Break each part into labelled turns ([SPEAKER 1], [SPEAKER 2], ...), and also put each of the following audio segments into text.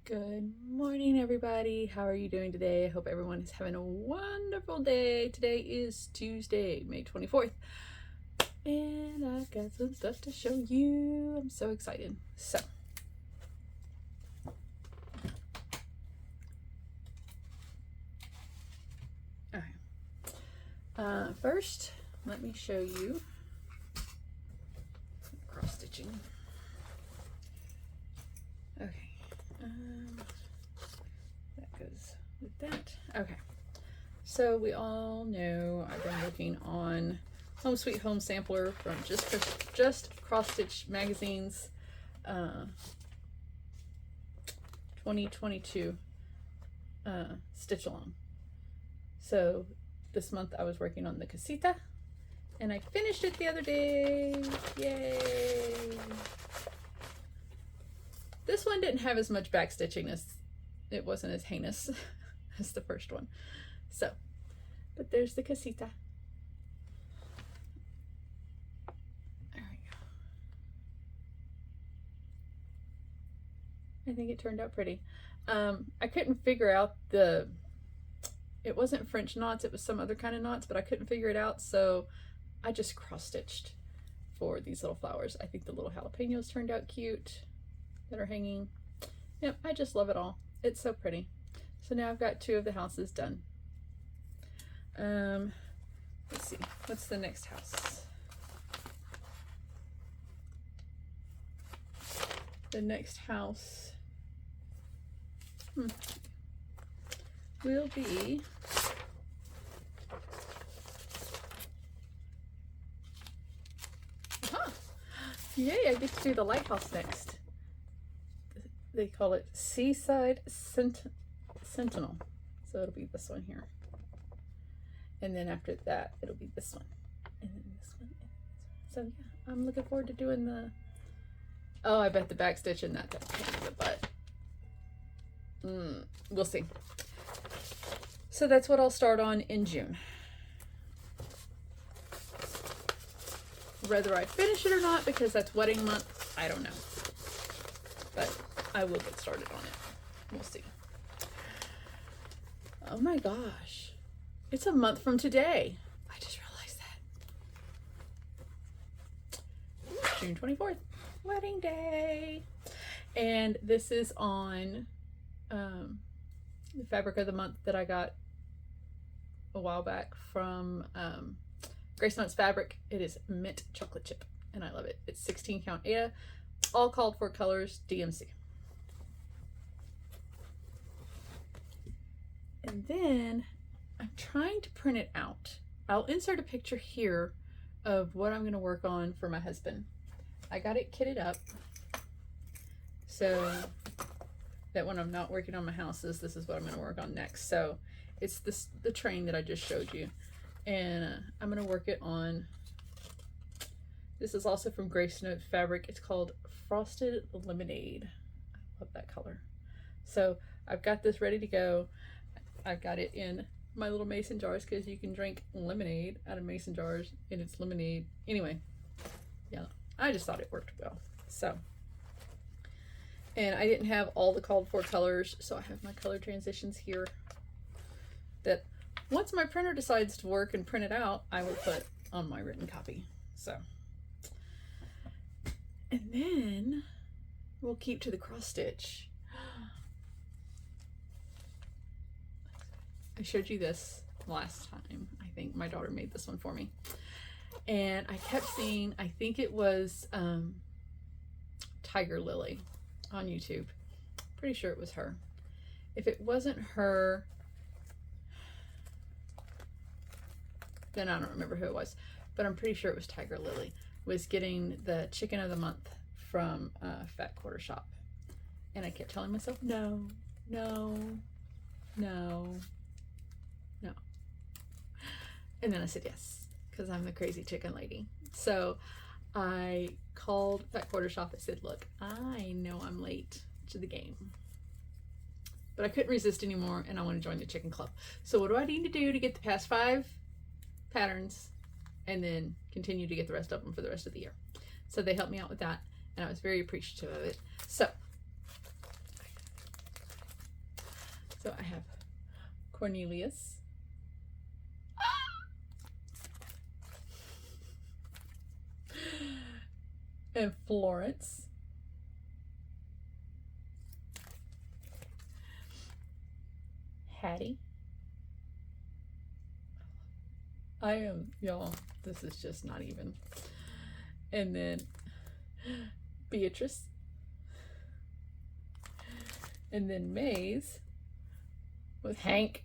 [SPEAKER 1] Good morning, everybody. How are you doing today? I hope everyone is having a wonderful day. Today is Tuesday, May 24th, and I've got some stuff to show you. I'm so excited. So, okay. First, let me show you cross stitching. Okay. That goes with that. Okay, so we all know I've been working on Home Sweet Home Sampler from just Cross Stitch Magazine's 2022 stitch along. So this month I was working on the casita and I finished it the other day. Yay! This one didn't have as much back stitching, as it wasn't as heinous as the first one. So, but there's the casita. There we go. I think it turned out pretty. I couldn't figure out it wasn't French knots, it was some other kind of knots, but I couldn't figure it out, so I just cross stitched for these little flowers. I think the little jalapenos turned out cute that are hanging. Yep, I just love it all. It's so pretty. So now I've got 2 of the houses done. Let's see, what's the next house? The next house will be yay, I get to do the lighthouse next. They call it Seaside Sentinel. So it'll be this one here. And then after that, it'll be this one. And then this one. And this one. So yeah, I'm looking forward to doing the... Oh, I bet the back stitch in that's a pain in the butt. We'll see. So that's what I'll start on in June. Whether I finish it or not, because that's wedding month, I don't know. But I will get started on it. We'll see. Oh my gosh. It's a month from today. I just realized that. June 24th, wedding day. And this is on the fabric of the month that I got a while back from Grace Notes Fabric. It is mint chocolate chip and I love it. It's 16 count Ada, all called for colors, DMC. And then I'm trying to print it out. I'll insert a picture here of what I'm going to work on for my husband. I got it kitted up so that when I'm not working on my houses, this is what I'm going to work on next. So it's the train that I just showed you, and I'm going to work it on. This is also from Grace Notes Fabric. It's called Frosted Lemonade. I love that color. So I've got this ready to go. I've got it in my little mason jars because you can drink lemonade out of mason jars and it's lemonade. Anyway, yeah, I just thought it worked well. So, and I didn't have all the called for colors, so I have my color transitions here that once my printer decides to work and print it out, I will put on my written copy. So, and then we'll keep to the cross stitch. I showed you this last time. I think my daughter made this one for me. And I kept seeing, I think it was Tiger Lily on YouTube. Pretty sure it was her. If it wasn't her, then I don't remember who it was. But I'm pretty sure it was Tiger Lily. Was getting the chicken of the month from Fat Quarter Shop. And I kept telling myself, no, no, no. No. And then I said yes, because I'm the crazy chicken lady. So I called Fat Quarter Shop. I said, look, I know I'm late to the game, but I couldn't resist anymore and I want to join the chicken club. So what do I need to do to get the past 5 patterns and then continue to get the rest of them for the rest of the year? So they helped me out with that and I was very appreciative of it. So So I have Cornelius, and Florence, Hattie. Y'all, this is just not even. And then Beatrice, and then Maze with Hank.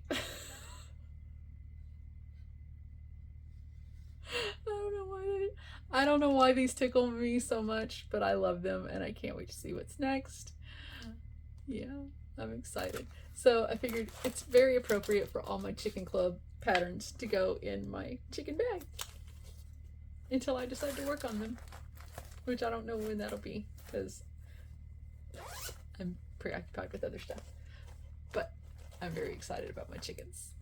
[SPEAKER 1] I don't know why these tickle me so much, but I love them and I can't wait to see what's next. Yeah, I'm excited. So I figured it's very appropriate for all my Chicken Club patterns to go in my chicken bag until I decide to work on them, which I don't know when that'll be because I'm preoccupied with other stuff. But I'm very excited about my chickens.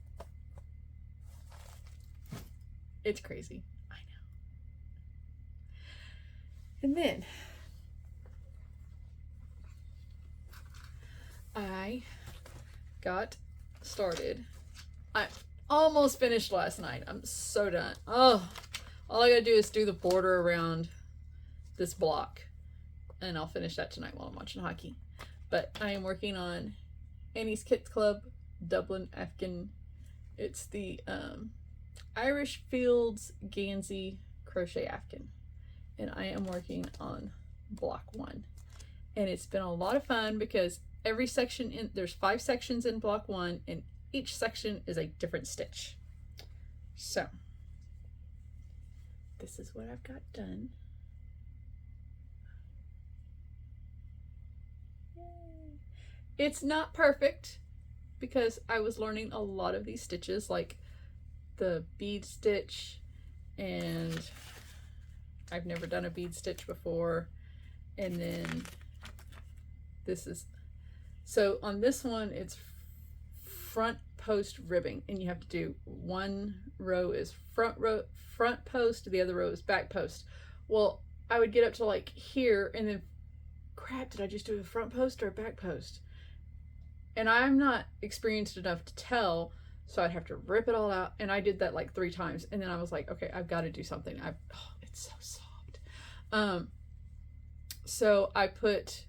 [SPEAKER 1] It's crazy. I know. And then I got started. I almost finished last night. I'm so done. Oh, all I gotta do is do the border around this block and I'll finish that tonight while I'm watching hockey. But I am working on Annie's Kits Club Dublin Afghan. It's the Irish Fields Gansey Crochet Afghan, and I am working on block 1, and it's been a lot of fun because every section there's 5 sections in block 1 and each section is a different stitch. So this is what I've got done. Yay. It's not perfect because I was learning a lot of these stitches, like the bead stitch, and I've never done a bead stitch before. And then this is, so on this one it's front post ribbing, and you have to do one row is front post, the other row is back post. Well, I would get up to like here and then crap, did I just do a front post or a back post? And I'm not experienced enough to tell, so I'd have to rip it all out, and I did that like 3 times, and then I was like, okay, I've got to do something. Oh, it's so soft. So I put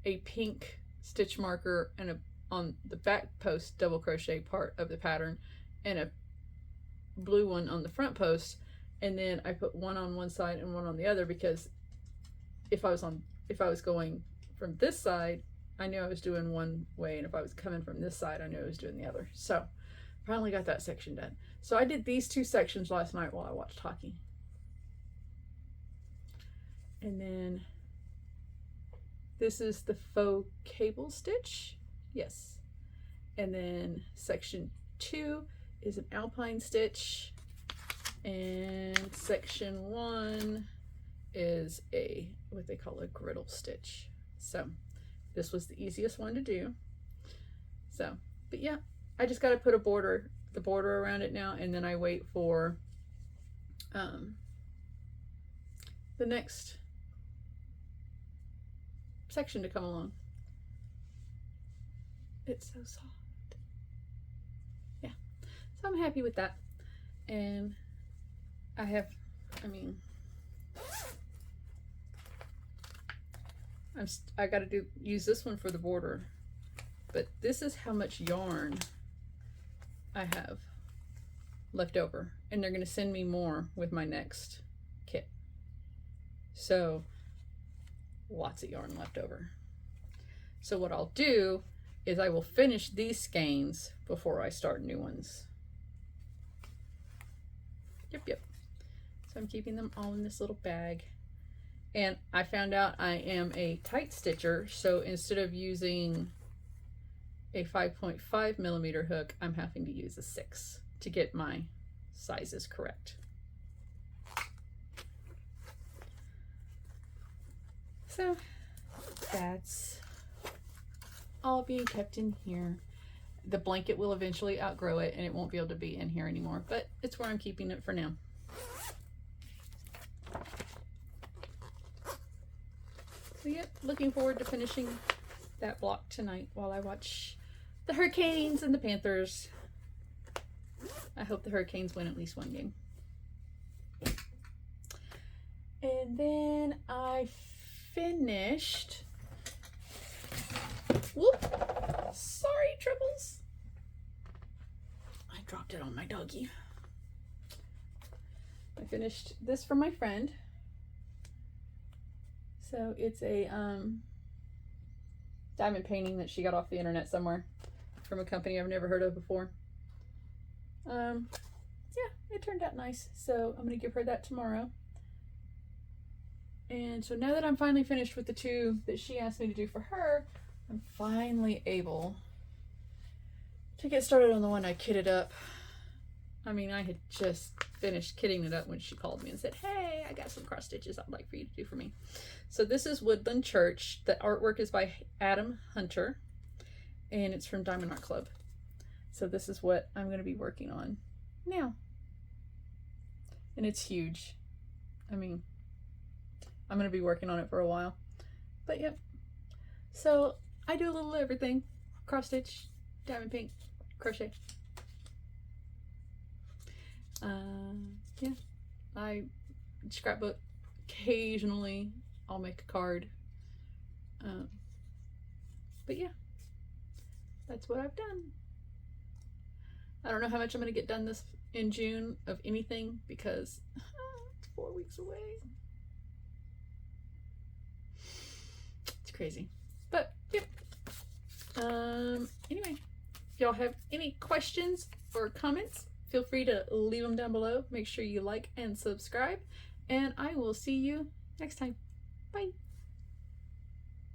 [SPEAKER 1] a pink stitch marker and on the back post double crochet part of the pattern and a blue one on the front post, and then I put one on one side and one on the other, because if I was going from this side, I knew I was doing one way, and if I was coming from this side, I knew I was doing the other. So finally got that section done. So I did these 2 sections last night while I watched hockey. And then this is the faux cable stitch. Yes. And then section 2 is an alpine stitch, and section 1 is what they call a griddle stitch. So this was the easiest one to do. So, but yeah, I just got to put the border around it now, and then I wait for the next section to come along. It's so soft. Yeah, so I'm happy with that. And I got to use this one for the border, but this is how much yarn I have left over, and they're going to send me more with my next kit. So lots of yarn left over. So what I'll do is I will finish these skeins before I start new ones. Yep. So I'm keeping them all in this little bag. And I found out I am a tight stitcher, so instead of using a 5.5 millimeter hook, I'm having to use a 6 to get my sizes correct. So that's all being kept in here. The blanket will eventually outgrow it and it won't be able to be in here anymore, but it's where I'm keeping it for now. So yep, looking forward to finishing that block tonight while I watch the Hurricanes and the Panthers. I hope the Hurricanes win at least one game. And then I finished, whoop, sorry Triples, I dropped it on my doggy. I finished this for my friend. So it's a diamond painting that she got off the internet somewhere from a company I've never heard of before. Yeah, it turned out nice. So I'm gonna give her that tomorrow. And so now that I'm finally finished with the two that she asked me to do for her, I'm finally able to get started on the one I kitted up. I mean, I had just finished kitting it up when she called me and said, hey, I got some cross stitches I'd like for you to do for me. So this is Woodland Church. The artwork is by Adam Hunter, and it's from Diamond Art Club. So this is what I'm going to be working on now. And it's huge. I mean, I'm going to be working on it for a while. But yep. So I do a little everything. Cross stitch, diamond paint, crochet. Yeah, I scrapbook. Occasionally I'll make a card. But yeah, that's what I've done. I don't know how much I'm going to get done this in June of anything because it's 4 weeks away. It's crazy. But yep. Anyway, if y'all have any questions or comments, feel free to leave them down below. Make sure you like and subscribe, and I will see you next time. Bye.